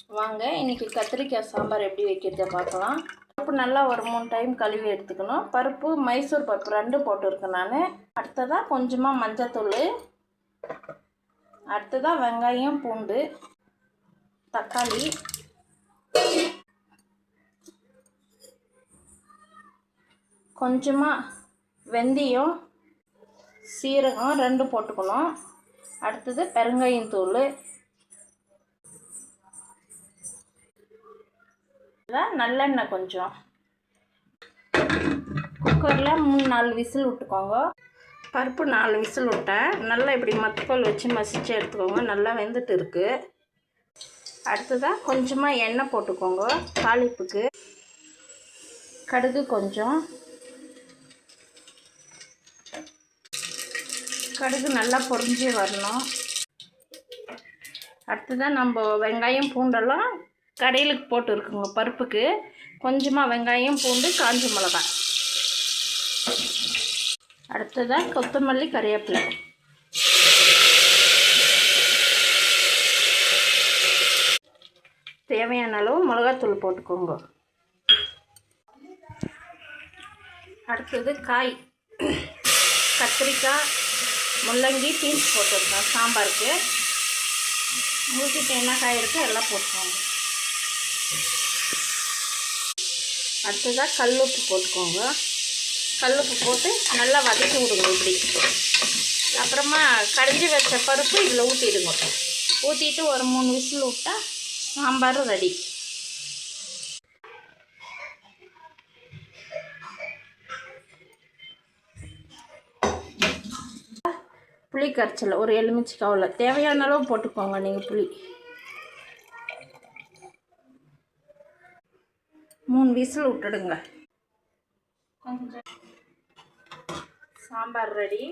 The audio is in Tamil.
வாங்க இன்றைக்கி கத்திரிக்காய் சாம்பார் எப்படி வைக்கிறத பார்க்கலாம். பருப்பு நல்லா ஒரு 3 டைம் கழுவி எடுத்துக்கணும். பருப்பு மைசூர் பருப்பு 2 போட்டுருக்கேன் நான். அடுத்ததாக கொஞ்சமாக மஞ்சத்தூள், அடுத்ததாக வெங்காயம், பூண்டு, தக்காளி, கொஞ்சமாக வெந்தயம், சீரகம் 2 போட்டுக்கணும். அடுத்தது பெருங்காயம் தூள், நல்லெண்ணெய் கொஞ்சம். குக்கரில் 3-4 விசில் விட்டுக்கோங்க. பருப்பு 4 விசில் விட்டேன். நல்லா இப்படி மத்தப்பல் வச்சு மசிச்சு எடுத்துக்கோங்க. நல்லா வெந்துட்டு இருக்குது. அடுத்ததாக கொஞ்சமாக எண்ணெய் போட்டுக்கோங்க. தாளிப்புக்கு கடுகு கொஞ்சம். கடுகு நல்லா பொரிஞ்சு வரணும். அடுத்ததாக நம்ம வெங்காயம் பூண்டெல்லாம் கடையிலுக்கு போட்டு இருக்குங்க. பருப்புக்கு கொஞ்சமாக வெங்காயம், பூண்டு, காஞ்ச மிளகாய். அடுத்ததாக கொத்தமல்லி, கறிவேப்பிலை. தேவையான அளவு மிளகாத்தூள் போட்டுக்கோங்க. அடுத்தது காய், கத்திரிக்காய், முள்ளங்கி, பீன்ஸ் போட்டுருக்கோம் சாம்பாருக்கு. ஊற்றிட்டு என்ன காய் இருக்கோ எல்லாம் போட்டுக்கோங்க. அடுத்ததாக கல்லுப்பு போட்டுக்கோங்க. கல்லுப்பு போட்டு நல்லா வதக்கி விடுங்க இப்படி. அப்புறமா கடைஞ்சி வச்ச பருப்பு இதில் ஊற்றிடுங்க. ஊற்றிட்டு ஒரு 3 விசில் விட்டால் சாம்பார் ரெடி. புளி கரைச்சல் ஒரு எலுமிச்சைக்காவில் தேவையான அளவு போட்டுக்கோங்க நீங்கள். புளி 3 விசில் விட்டுடுங்க. கொஞ்சம் சாம்பார் ரெடி.